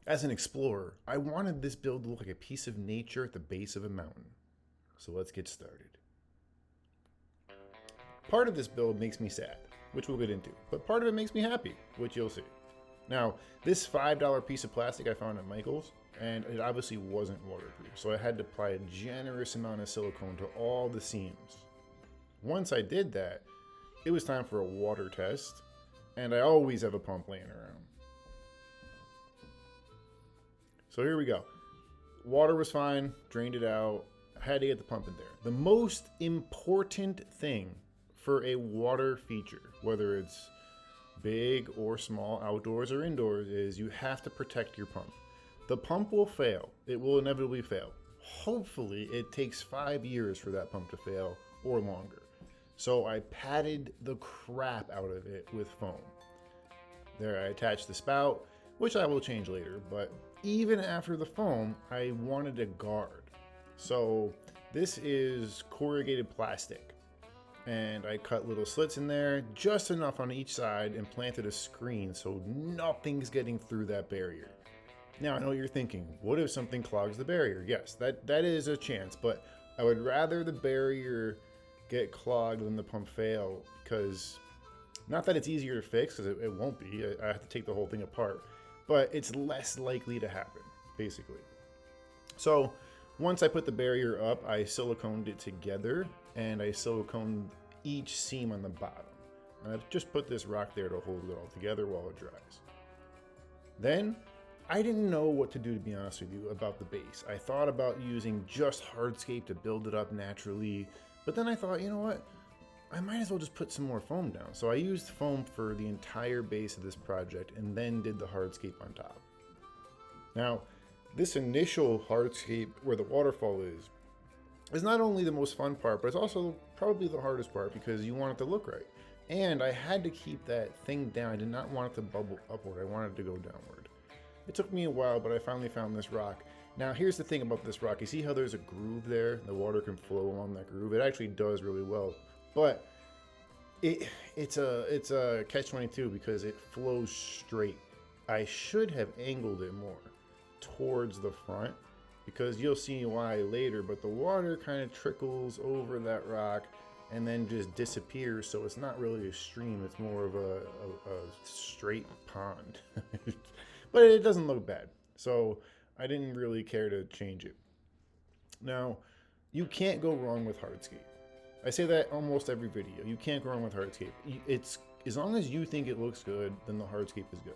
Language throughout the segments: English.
As an explorer, I wanted this build to look like a piece of nature at the base of a mountain. So let's get started. Part of this build makes me sad, which we'll get into, but part of it makes me happy, which you'll see. Now, this $5 piece of plastic I found at Michael's, and it obviously wasn't waterproof, so I had to apply a generous amount of silicone to all the seams. Once I did that, it was time for a water test, and I always have a pump laying around. So here we go. Water was fine, drained it out, I had to get the pump in there. The most important thing for a water feature, whether it's big or small, outdoors or indoors, is you have to protect your pump. The pump will fail. It will inevitably fail. Hopefully it takes 5 years for that pump to fail or longer. So I padded the crap out of it with foam. There, I attached the spout, which I will change later, but even after the foam, I wanted a guard. So this is corrugated plastic, and I cut little slits in there, just enough on each side, and planted a screen so nothing's getting through that barrier. Now I know what you're thinking, what if something clogs the barrier? Yes, that is a chance, but I would rather the barrier get clogged than the pump fail, because not that it's easier to fix, because it won't be, I have to take the whole thing apart, but it's less likely to happen, basically. So once I put the barrier up, I siliconed it together, and I siliconed each seam on the bottom. And I've just put this rock there to hold it all together while it dries. Then, I didn't know what to do, to be honest with you, about the base. I thought about using just hardscape to build it up naturally, but then I thought, you know what? I might as well just put some more foam down. So I used foam for the entire base of this project and then did the hardscape on top. Now, this initial hardscape where the waterfall is not only the most fun part, but it's also probably the hardest part because you want it to look right. And I had to keep that thing down. I did not want it to bubble upward. I wanted it to go downward. It took me a while, but I finally found this rock. Now, here's the thing about this rock. You see how there's a groove there? The water can flow along that groove. It actually does really well. But it's a catch-22 because it flows straight. I should have angled it more towards the front because you'll see why later, but the water kind of trickles over that rock and then just disappears, so it's not really a stream, it's more of a straight pond. But it doesn't look bad, so I didn't really care to change it. Now, you can't go wrong with hardscape. I say that almost every video. You can't go wrong with hardscape. It's as long as you think it looks good, then the hardscape is good.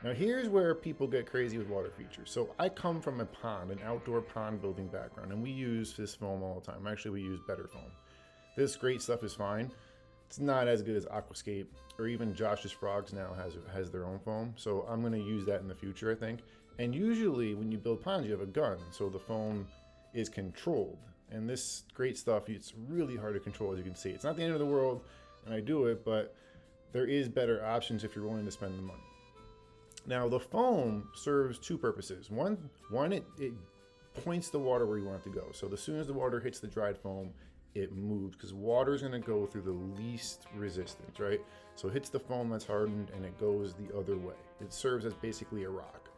Now here's where people get crazy with water features. So I come from a pond, an outdoor pond building background, and we use this foam all the time. Actually, we use better foam. This great stuff is fine. It's not as good as Aquascape, or even Josh's Frogs now has their own foam. So I'm gonna use that in the future, I think. And usually when you build ponds, you have a gun, so the foam is controlled. And this great stuff, it's really hard to control, as you can see. It's not the end of the world, and I do it, but there is better options if you're willing to spend the money. Now, the foam serves two purposes. One, it points the water where you want it to go. So as soon as the water hits the dried foam, it moves, because water is going to go through the least resistance, right? So it hits the foam that's hardened, and it goes the other way. It serves as basically a rock.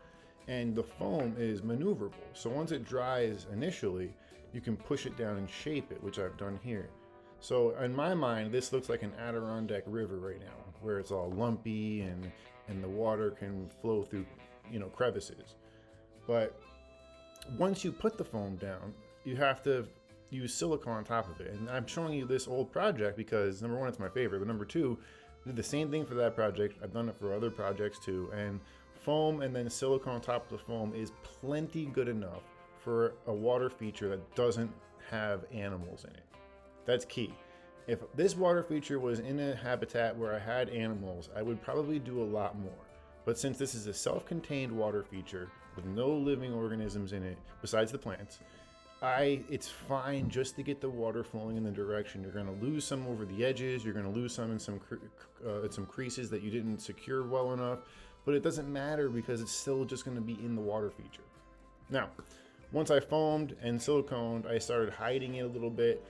And the foam is maneuverable. So once it dries initially, you can push it down and shape it, which I've done here. So in my mind, this looks like an Adirondack river right now, where it's all lumpy and the water can flow through, crevices. But once you put the foam down, you have to use silicone on top of it. And I'm showing you this old project because number one, it's my favorite, but number two, I did the same thing for that project. I've done it for other projects too. And foam and then silicone on top of the foam is plenty good enough for a water feature that doesn't have animals in it. That's key. If this water feature was in a habitat where I had animals, I would probably do a lot more. But since this is a self-contained water feature with no living organisms in it besides the plants, it's fine just to get the water flowing in the direction. You're going to lose some over the edges. You're going to lose some in some creases that you didn't secure well enough. But it doesn't matter because it's still just going to be in the water feature. Now, once I foamed and siliconed, I started hiding it a little bit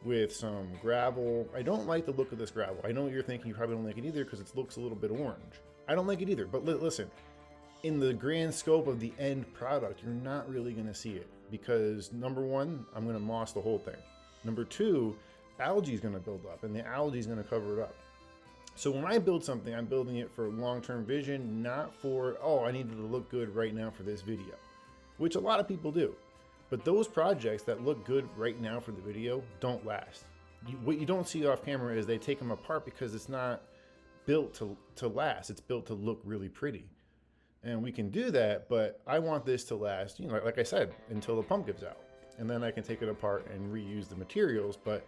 with some gravel. I don't like the look of this gravel. I know what you're thinking. You probably don't like it either because it looks a little bit orange. I don't like it either. But listen, in the grand scope of the end product, you're not really going to see it because number one, I'm going to moss the whole thing. Number two, algae is going to build up and the algae is going to cover it up. So when I build something, I'm building it for long-term vision, not for, oh, I need it to look good right now for this video, which a lot of people do. But those projects that look good right now for the video don't last. What you don't see off camera is they take them apart because it's not built to last. It's built to look really pretty. And we can do that, but I want this to last, you know, like I said, until the pump gives out. And then I can take it apart and reuse the materials. But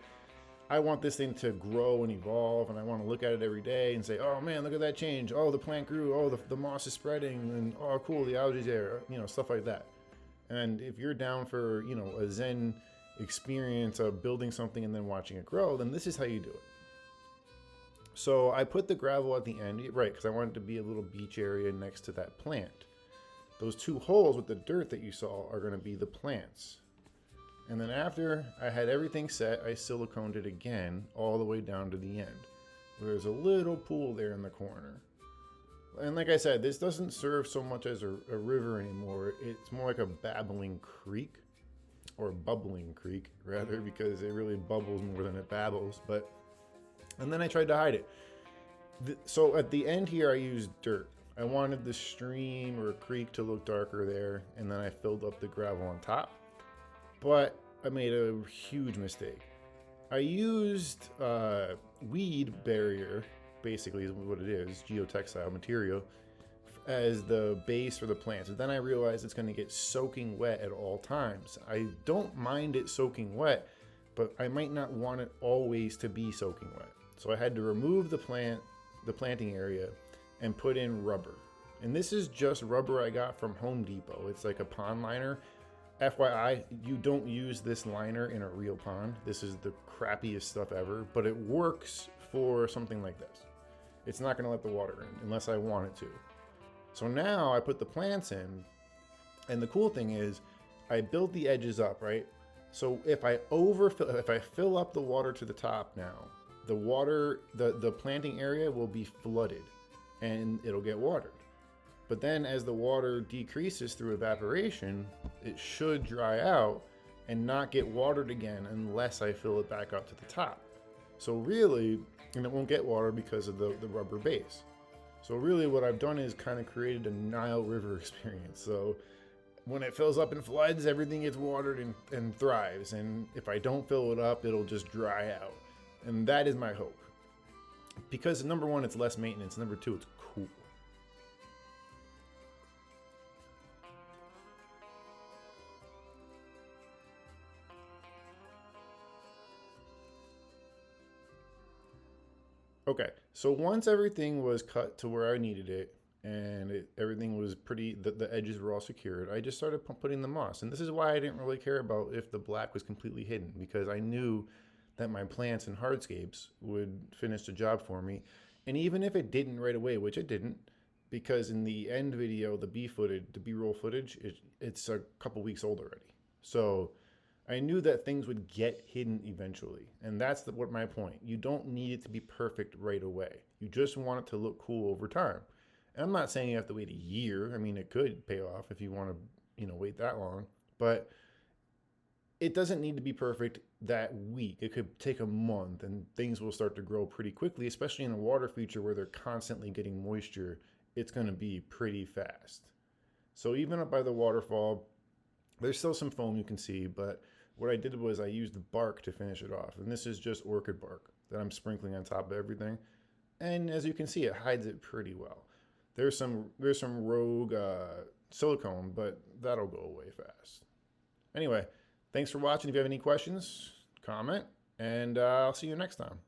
I want this thing to grow and evolve, and I want to look at it every day and say, oh man, look at that change. Oh, the plant grew. Oh, the moss is spreading. And oh, cool, the algae's there. You know, stuff like that. And if you're down for, you know, a Zen experience of building something and then watching it grow, then this is how you do it. So I put the gravel at the end, right, because I wanted it to be a little beach area next to that plant. Those two holes with the dirt that you saw are going to be the plants. And then after I had everything set, I siliconed it again all the way down to the end. There's a little pool there in the corner. And like I said, this doesn't serve so much as a river anymore. It's more like a babbling creek, or bubbling creek rather, because it really bubbles more than it babbles. And then I tried to hide it. So at the end here, I used dirt. I wanted the stream or creek to look darker there, and then I filled up the gravel on top. But I made a huge mistake. I used weed barrier, basically is what it is, geotextile material, as the base for the plants. And then I realized it's going to get soaking wet at all times. I don't mind it soaking wet, but I might not want it always to be soaking wet. So I had to remove the planting area and put in rubber. And this is just rubber I got from Home Depot. It's like a pond liner. FYI, you don't use this liner in a real pond. This is the crappiest stuff ever, but it works for something like this. It's not going to let the water in unless I want it to. So now I put the plants in, and the cool thing is I built the edges up, right? So if I fill up the water to the top now, the planting area will be flooded and it'll get watered. But then as the water decreases through evaporation, it should dry out and not get watered again unless I fill it back up to the top. So really, and it won't get watered because of the rubber base. So really what I've done is kind of created a Nile River experience. So when it fills up and floods, everything gets watered and thrives. And if I don't fill it up, it'll just dry out. And that is my hope. Because number one, it's less maintenance. Number two, it's cool. Okay, so once everything was cut to where I needed it, and everything was pretty, the edges were all secured, I just started putting the moss. And this is why I didn't really care about if the black was completely hidden, because I knew that my plants and hardscapes would finish the job for me. And even if it didn't right away, which it didn't, because in the end video, the B-roll footage, it's a couple weeks old already. So I knew that things would get hidden eventually. And that's what my point. You don't need it to be perfect right away. You just want it to look cool over time. And I'm not saying you have to wait a year. I mean, it could pay off if you want to, wait that long. But it doesn't need to be perfect that week. It could take a month and things will start to grow pretty quickly, especially in a water feature where they're constantly getting moisture. It's going to be pretty fast. So even up by the waterfall, there's still some foam you can see, but what I did was I used the bark to finish it off. And this is just orchid bark that I'm sprinkling on top of everything. And as you can see, it hides it pretty well. There's some rogue silicone, but that'll go away fast. Anyway, thanks for watching. If you have any questions, comment, and I'll see you next time.